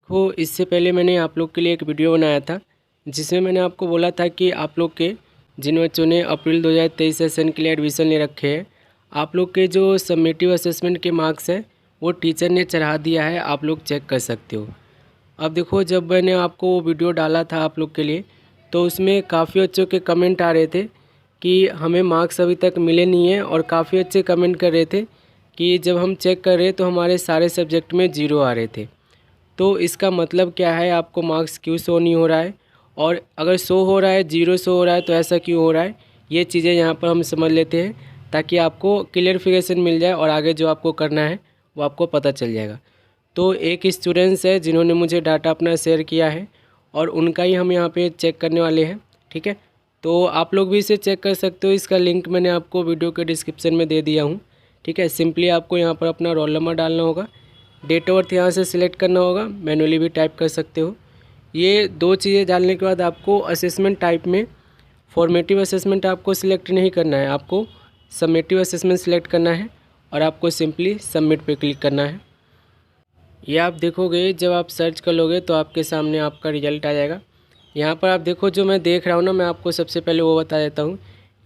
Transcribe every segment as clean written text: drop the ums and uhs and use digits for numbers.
हो इससे पहले मैंने आप लोग के लिए एक वीडियो बनाया था जिसमें मैंने आपको बोला था कि आप लोग के जिन बच्चों ने अप्रैल 2023 सेशन के लिए एडमिशन ले रखे हैं, आप लोग के जो सबमिटिव असेसमेंट के मार्क्स हैं वो टीचर ने चढ़ा दिया है, आप लोग चेक कर सकते हो। अब देखो, जब मैंने आपको वो वीडियो डाला था आप लोग के लिए तो उसमें काफ़ी बच्चों के कमेंट आ रहे थे कि हमें मार्क्स अभी तक मिले नहीं हैं, और काफ़ी अच्छे कमेंट कर रहे थे कि जब हम चेक कर रहे तो हमारे सारे सब्जेक्ट में 0 आ रहे थे। तो इसका मतलब क्या है, आपको मार्क्स क्यों शो नहीं हो रहा है, और अगर शो हो रहा है 0 शो हो रहा है तो ऐसा क्यों हो रहा है, ये चीज़ें यहाँ पर हम समझ लेते हैं ताकि आपको क्लियरिफिकेशन मिल जाए और आगे जो आपको करना है वो आपको पता चल जाएगा। तो एक स्टूडेंट्स है जिन्होंने मुझे डाटा अपना शेयर किया है और उनका ही हम यहाँ पे चेक करने वाले हैं, ठीक है। तो आप लोग भी इसे चेक कर सकते हो, इसका लिंक मैंने आपको वीडियो के डिस्क्रिप्शन में दे दिया हूँ, ठीक है। सिंपली आपको यहाँ पर अपना रोल नंबर डालना होगा, डेट ऑफ बर्थ यहाँ से सिलेक्ट करना होगा, मैनुअली भी टाइप कर सकते हो। ये दो चीज़ें डालने के बाद आपको असेसमेंट टाइप में फॉर्मेटिव असेसमेंट आपको सिलेक्ट नहीं करना है, आपको सबमिटिव असेसमेंट सिलेक्ट करना है और आपको सिंपली सबमिट पे क्लिक करना है। ये आप देखोगे, जब आप सर्च कर लोगे तो आपके सामने आपका रिजल्ट आ जाएगा। यहाँ पर आप देखो, जो मैं देख रहा हूँ ना, मैं आपको सबसे पहले वो बता देता हूँ।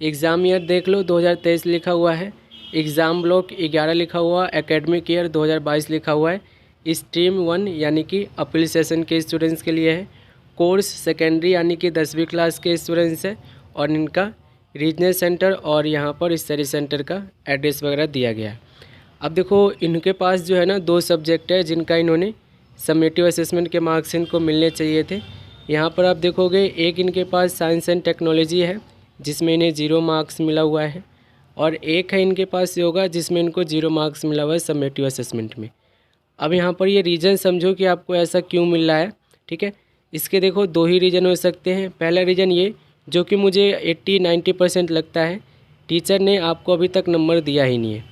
एग्ज़ाम ईयर देख लो, 2023 लिखा हुआ है। एग्ज़ाम ब्लॉक 11 लिखा हुआ, एकेडमिक ईयर 2022 लिखा हुआ है। स्ट्रीम 1 यानी कि अपील सेशन के स्टूडेंट्स के लिए है। कोर्स सेकेंडरी यानी कि 10वीं क्लास के स्टूडेंट्स है, और इनका रीजनल सेंटर और यहाँ पर स्टडी सेंटर का एड्रेस वगैरह दिया गया है। अब देखो, इनके पास जो है ना 2 सब्जेक्ट है जिनका इन्होंने सबमिटिव असेसमेंट के मार्क्स इनको मिलने चाहिए थे। यहाँ पर आप देखोगे, एक इनके पास साइंस एंड टेक्नोलॉजी है जिसमें इन्हें 0 मार्क्स मिला हुआ है, और एक है इनके पास योगा जिसमें इनको 0 मार्क्स मिला हुआ है सबमिटिव असेसमेंट में। अब यहाँ पर ये रीज़न समझो कि आपको ऐसा क्यों मिल रहा है, ठीक है। इसके देखो 2 ही रीज़न हो सकते हैं। पहला रीज़न ये, जो कि मुझे 80-90% लगता है, टीचर ने आपको अभी तक नंबर दिया ही नहीं है,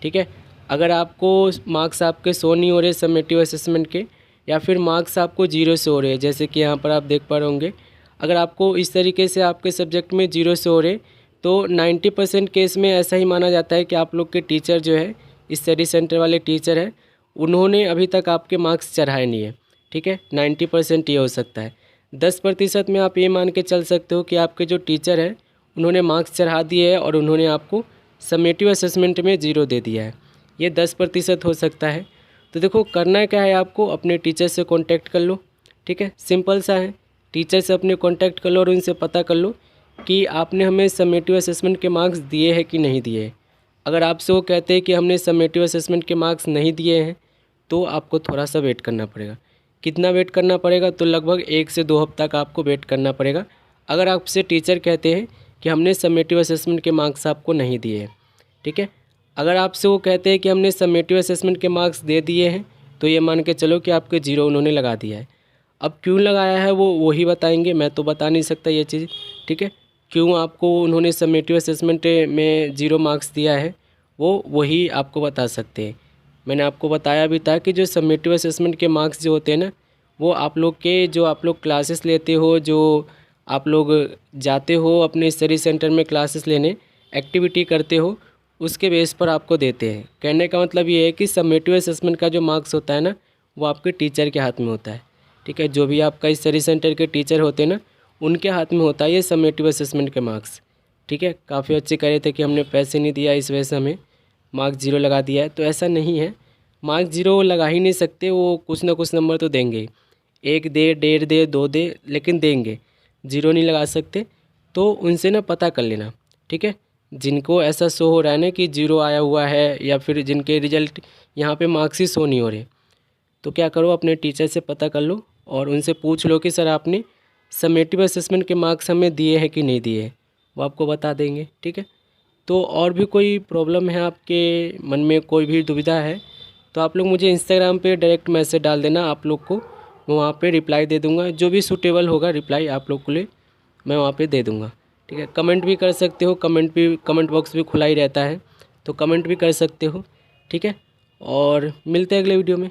ठीक है। अगर आपको मार्क्स आपके शो नहीं हो रहे सबमिटिव असेसमेंट के, या फिर मार्क्स आपको 0 से हो रहे हैं, जैसे कि यहाँ पर आप देख पा रहे होंगे, अगर आपको इस तरीके से आपके सब्जेक्ट में 0 से हो रहे तो 90% केस में ऐसा ही माना जाता है कि आप लोग के टीचर जो है, स्टडी सेंटर वाले टीचर हैं, उन्होंने अभी तक आपके मार्क्स चढ़ाए नहीं है, ठीक है। 90% ये हो सकता है। 10% में आप ये मान के चल सकते हो कि आपके जो टीचर हैं उन्होंने मार्क्स चढ़ा दिए हैं और उन्होंने आपको सबमिटिव असेसमेंट में 0 दे दिया है। ये 10% हो सकता है। तो देखो, करना क्या है, आपको अपने टीचर से कांटेक्ट कर लो, ठीक है। सिंपल सा है, टीचर से अपने कांटेक्ट कर लो और उनसे पता कर लो कि आपने हमें सबमिटिव असेसमेंट के मार्क्स दिए हैं कि नहीं दिए हैं। अगर आपसे वो कहते हैं कि हमने सबमिटिव असेसमेंट के मार्क्स नहीं दिए हैं तो आपको थोड़ा सा वेट करना पड़ेगा। कितना वेट करना पड़ेगा, तो लगभग 1 से 2 हफ्ता का आपको वेट करना पड़ेगा। अगर आपसे टीचर कहते हैं कि हमने सबमिटिव असेसमेंट के मार्क्स आपको नहीं दिए हैं, ठीक है। अगर आपसे वो कहते हैं कि हमने सबमिटिव असेसमेंट के मार्क्स दे दिए हैं, तो ये मान के चलो कि आपके 0 उन्होंने लगा दिया है। अब क्यों लगाया है वो वही बताएंगे, मैं तो बता नहीं सकता ये चीज़, ठीक है। क्यों आपको उन्होंने सबमिटिव असेसमेंट में 0 मार्क्स दिया है वो वही आपको बता सकते हैं। मैंने आपको बताया भी था कि जो सबमिटिव असेसमेंट के मार्क्स जो होते हैं ना, वो आप लोग के, जो आप लोग क्लासेस लेते हो, जो आप लोग जाते हो अपने स्टडी सेंटर में क्लासेस लेने, एक्टिविटी करते हो, उसके बेस पर आपको देते हैं। कहने का मतलब ये है कि सबमिटिव असेसमेंट का जो मार्क्स होता है ना, वो आपके टीचर के हाथ में होता है, ठीक है। जो भी आपका स्टडी सेंटर के टीचर होते हैं ना, उनके हाथ में होता है ये सबमिटिव असेसमेंट के मार्क्स, ठीक है। काफ़ी अच्छे कह रहे थे कि हमने पैसे नहीं दिया इस वजह से हमें मार्क्स 0 लगा दिया है, तो ऐसा नहीं है। मार्क्स 0 लगा ही नहीं सकते, वो कुछ ना कुछ नंबर तो देंगे, 1 दे, 1.5 दे, 2 दे, लेकिन देंगे, 0 नहीं लगा सकते। तो उनसे ना पता कर लेना, ठीक है। जिनको ऐसा शो हो रहा है ना कि 0 आया हुआ है, या फिर जिनके रिजल्ट यहाँ पे मार्क्स ही शो नहीं हो रहे, तो क्या करो, अपने टीचर से पता कर लो और उनसे पूछ लो कि सर आपने सबमिटिव असेसमेंट के मार्क्स हमें दिए हैं कि नहीं दिए हैं, वो आपको बता देंगे, ठीक है। तो और भी कोई प्रॉब्लम है आपके मन में, कोई भी दुविधा है, तो आप लोग मुझे इंस्टाग्राम पे डायरेक्ट मैसेज डाल देना, आप लोग को मैं वहाँ पे रिप्लाई दे दूँगा। जो भी सूटेबल होगा रिप्लाई आप लोग के लिए मैं वहाँ पे दे दूँगा, ठीक है। कमेंट भी कर सकते हो, कमेंट बॉक्स भी खुला ही रहता है, तो कमेंट भी कर सकते हो, ठीक है। और मिलते हैं अगले वीडियो में।